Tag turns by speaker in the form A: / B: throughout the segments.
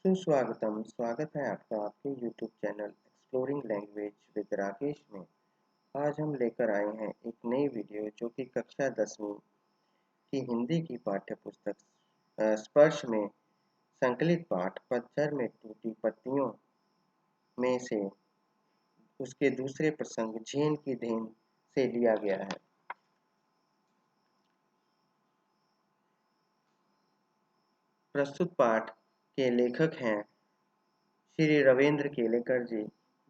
A: सुस्वागतम, स्वागत है आपका आपके YouTube channel exploring language with Rakesh में। आज हम लेकर आए हैं एक नई वीडियो जो कि कक्षा 10वीं की हिंदी की पाठ्य पुस्तक स्पर्श में संकलित पाठ पतझड़ में टूटी पत्तियों में से उसके दूसरे प्रसंग झीन की देन से लिया गया है। प्रस्तुत पाठ के लेखक हैं श्री रविंद्र केलेकर जी,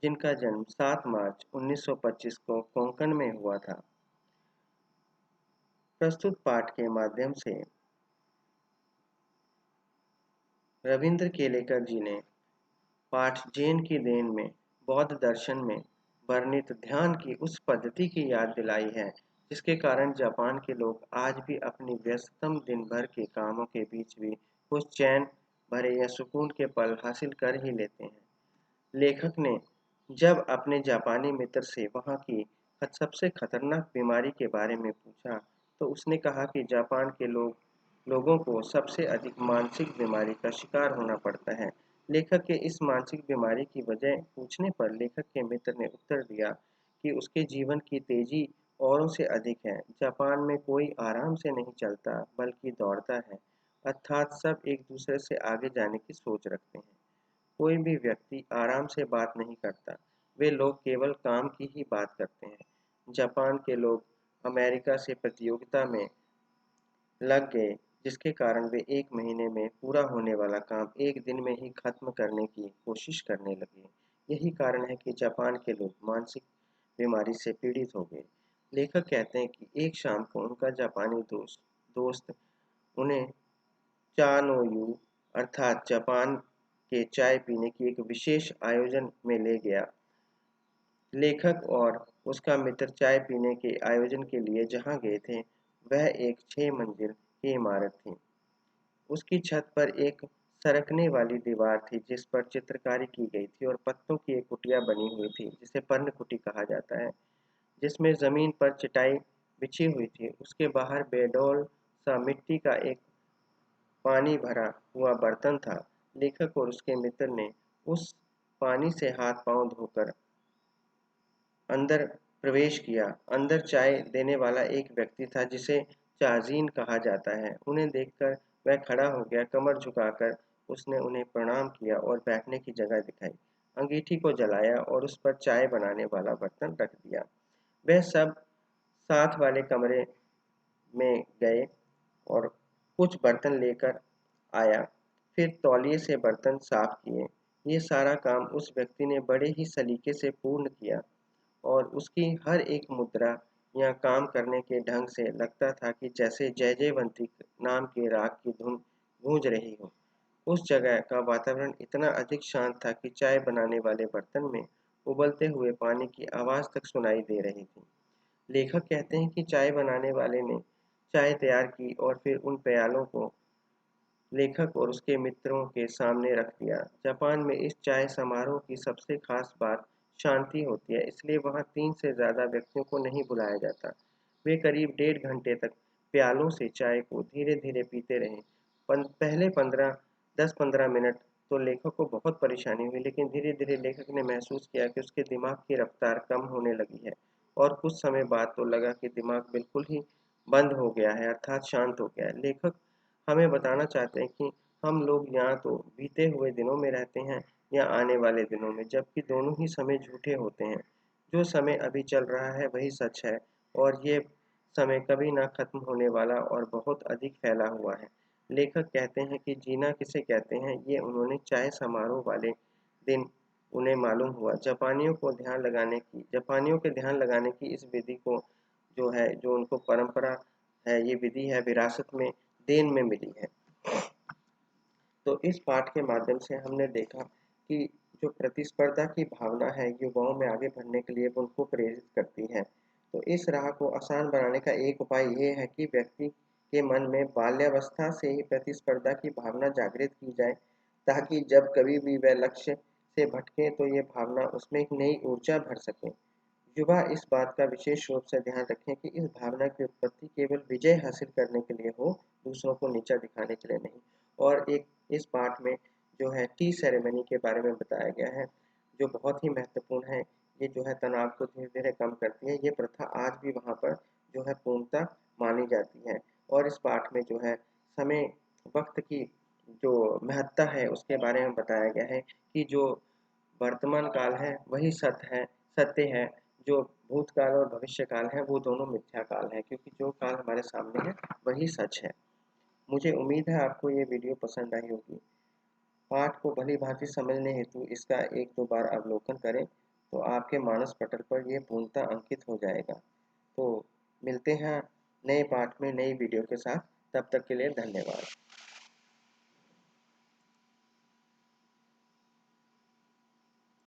A: जिनका जन्म 7 मार्च 1925 को कोंकण में हुआ था। प्रस्तुत पाठ के माध्यम से रविंद्र केलेकर जी ने पाठ जैन की देन में बौद्ध दर्शन में वर्णित ध्यान की उस पद्धति की याद दिलाई है जिसके कारण जापान के लोग आज भी अपनी व्यस्ततम दिन भर के कामों के बीच भी कुछ चैन भरे या सुकून के पल हासिल कर ही लेते हैं। लेखक ने जब अपने जापानी मित्र से वहाँ की सबसे खतरनाक बीमारी के बारे में पूछा तो उसने कहा कि जापान के लोगों को सबसे अधिक मानसिक बीमारी का शिकार होना पड़ता है। लेखक के इस मानसिक बीमारी की वजह पूछने पर लेखक के मित्र ने उत्तर दिया कि उसके जीवन की तेजी औरों से अधिक है। जापान में कोई आराम से नहीं चलता बल्कि दौड़ता है, अर्थात सब एक दूसरे से आगे जाने की सोच रखते हैं। कोई भी व्यक्ति आराम से बात नहीं करता, वे लोग केवल काम की ही बात करते हैं। जापान के लोग अमेरिका से प्रतियोगिता में लग गए, जिसके कारण वे 1 महीने में पूरा होने वाला काम 1 दिन में ही खत्म करने की कोशिश करने लगे। यही कारण है कि जापान के लोग मानसिक बीमारी से पीड़ित हो गए। लेखक कहते हैं कि एक शाम को उनका जापानी दोस्त उन्हें चा नो यू अर्थात जापान के चाय पीने की एक विशेष आयोजन में ले गया। लेखक और उसका मित्र चाय पीने के आयोजन के लिए जहाँ गए थे, वह एक 6 मंजिल की इमारत थी। उसकी छत पर एक सरकने वाली दीवार थी जिस पर चित्रकारी की गई थी और पत्तों की एक कुटिया बनी हुई थी जिसे पर्णकुटी कहा जाता है, जिसमें जमीन पर चटाई बिछी हुई थी। उसके बाहर बेडौल सा मिट्टी का एक पानी भरा हुआ बर्तन था। लेखक और उसके मित्र ने उस पानी से हाथ पांव धोकर अंदर प्रवेश किया। अंदर चाय देने वाला एक व्यक्ति था जिसे चाजीन कहा जाता है। उन्हें देखकर वह खड़ा हो गया। कमर झुकाकर उसने उन्हें प्रणाम किया और बैठने की जगह दिखाई। अंगीठी को जलाया और उस पर चाय बनाने वाला बर्तन रख दिया। वह सब साथ वाले कमरे में गए और कुछ बर्तन लेकर आया, फिर तौलिए से बर्तन साफ किए। ये सारा काम उस व्यक्ति ने बड़े ही सलीके से पूर्ण किया और उसकी हर एक मुद्रा या काम करने के ढंग से लगता था कि जैसे जय जयवंती नाम के राग की धुन गूंज रही हो। उस जगह का वातावरण इतना अधिक शांत था कि चाय बनाने वाले बर्तन में उबलते हुए पानी की आवाज तक सुनाई दे रही थी। लेखक कहते हैं कि चाय बनाने वाले ने चाय तैयार की और फिर उन प्यालों को लेखक और उसके मित्रों के सामने रख दिया। जापान में इस चाय समारोह की सबसे खास बात शांति होती है, इसलिए वहाँ 3 से ज़्यादा व्यक्तियों को नहीं बुलाया जाता। वे करीब 1.5 घंटे तक प्यालों से चाय को धीरे-धीरे पीते रहे। पहले 10-15 मिनट तो लेखक को बहुत परेशानी हुई, लेकिन धीरे-धीरे लेखक ने महसूस किया कि उसके दिमाग की रफ्तार कम होने लगी है और कुछ समय बाद तो लगा कि दिमाग बिल्कुल ही बंद हो गया है, अर्थात शांत हो गया है। लेखक हमें बताना चाहते हैं कि हम लोग या तो बीते हुए दिनों में रहते हैं या आने वाले दिनों में, जबकि दोनों ही समय झूठे होते हैं। जो समय अभी चल रहा है वही सच है और ये समय कभी ना खत्म होने वाला और बहुत अधिक फैला हुआ है। लेखक कहते हैं कि जीना किसे कहते हैं, ये उन्होंने चाय समारोह वाले दिन उन्हें मालूम हुआ। जापानियों के ध्यान लगाने की इस विधि को जो है, जो उनको परंपरा है, ये विधि है विरासत में देन में मिली है। तो इस पाठ के माध्यम से हमने देखा कि जो प्रतिस्पर्धा की भावना है युवाओं में आगे बढ़ने के लिए उनको प्रेरित करती है। तो इस राह को आसान बनाने का एक उपाय ये है कि व्यक्ति के मन में बाल्यावस्था से ही प्रतिस्पर्धा की भावना जागृत की जाए, ताकि जब कभी भी वह लक्ष्य से भटके तो ये भावना उसमें एक नई ऊर्जा भर सके। युवा इस बात का विशेष रूप से ध्यान रखें कि इस भावना की उत्पत्ति केवल विजय हासिल करने के लिए हो, दूसरों को नीचा दिखाने के लिए नहीं। और एक इस पाठ में जो है टी सेरेमनी के बारे में बताया गया है, जो बहुत ही महत्वपूर्ण है। ये जो है तनाव को धीरे-धीरे कम करती है। ये प्रथा आज भी वहाँ पर जो है पूर्णतः मानी जाती है। और इस पाठ में जो है समय, वक़्त की जो महत्ता है उसके बारे में बताया गया है कि जो वर्तमान काल है वही सत्य है, जो भूतकाल और भविष्य काल है वो दोनों मिथ्या काल है, क्योंकि जो काल हमारे सामने है वही सच है। मुझे उम्मीद है आपको ये वीडियो पसंद आई होगी। पाठ को भली-भांति समझने हेतु इसका 1-2 बार अवलोकन करें, तो आपके मानस पटल पर ये पूर्णतः अंकित हो जाएगा। तो मिलते हैं नए पाठ में नई वीडियो के साथ, तब तक के लिए धन्यवाद।